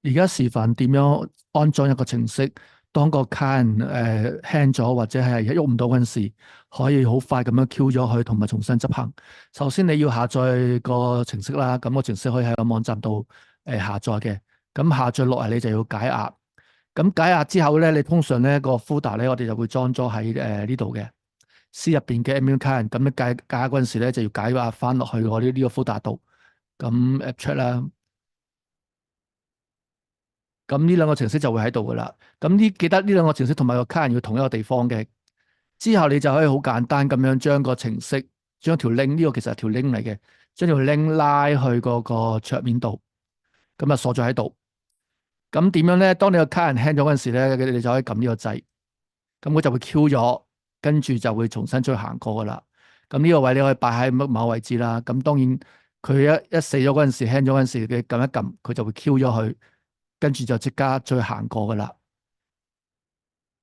而家示範點樣安裝一個程式，當個卡人輕咗或者係喐唔到嗰陣時，可以好快咁樣 Q 咗佢，同埋重新執行。首先你要下載個程式啦，咁個程式可以喺個網站度下載嘅。咁下載落嚟你就要解壓。咁解壓之後咧，你通常咧個 folder 咧，我哋就會裝咗喺呢度嘅 C 入邊嘅 admin 卡人。咁你解壓嗰陣時咧，就要解壓翻落去我呢個 folder 度。咁 abstract 啦。咁呢兩個程式就會喺度噶啦。咁記得呢兩個程式同埋個卡人要同一個地方嘅。之後你就可以好簡單咁樣將個程式，將條 link 呢個其實係條 link 嚟嘅，將條 link 拉去嗰個桌面度，咁啊鎖咗喺度。咁點樣咧？當你個卡人輕咗嗰陣時咧，你就可以撳呢個掣，咁佢就會 Q 咗，跟住就會重新再行過噶啦。咁呢個位你可以擺喺乜某位置啦。咁當然佢一死咗嗰陣時，輕咗嗰陣時，你撳一撳，佢就會 Q 咗佢，跟住就即刻再行過噶啦。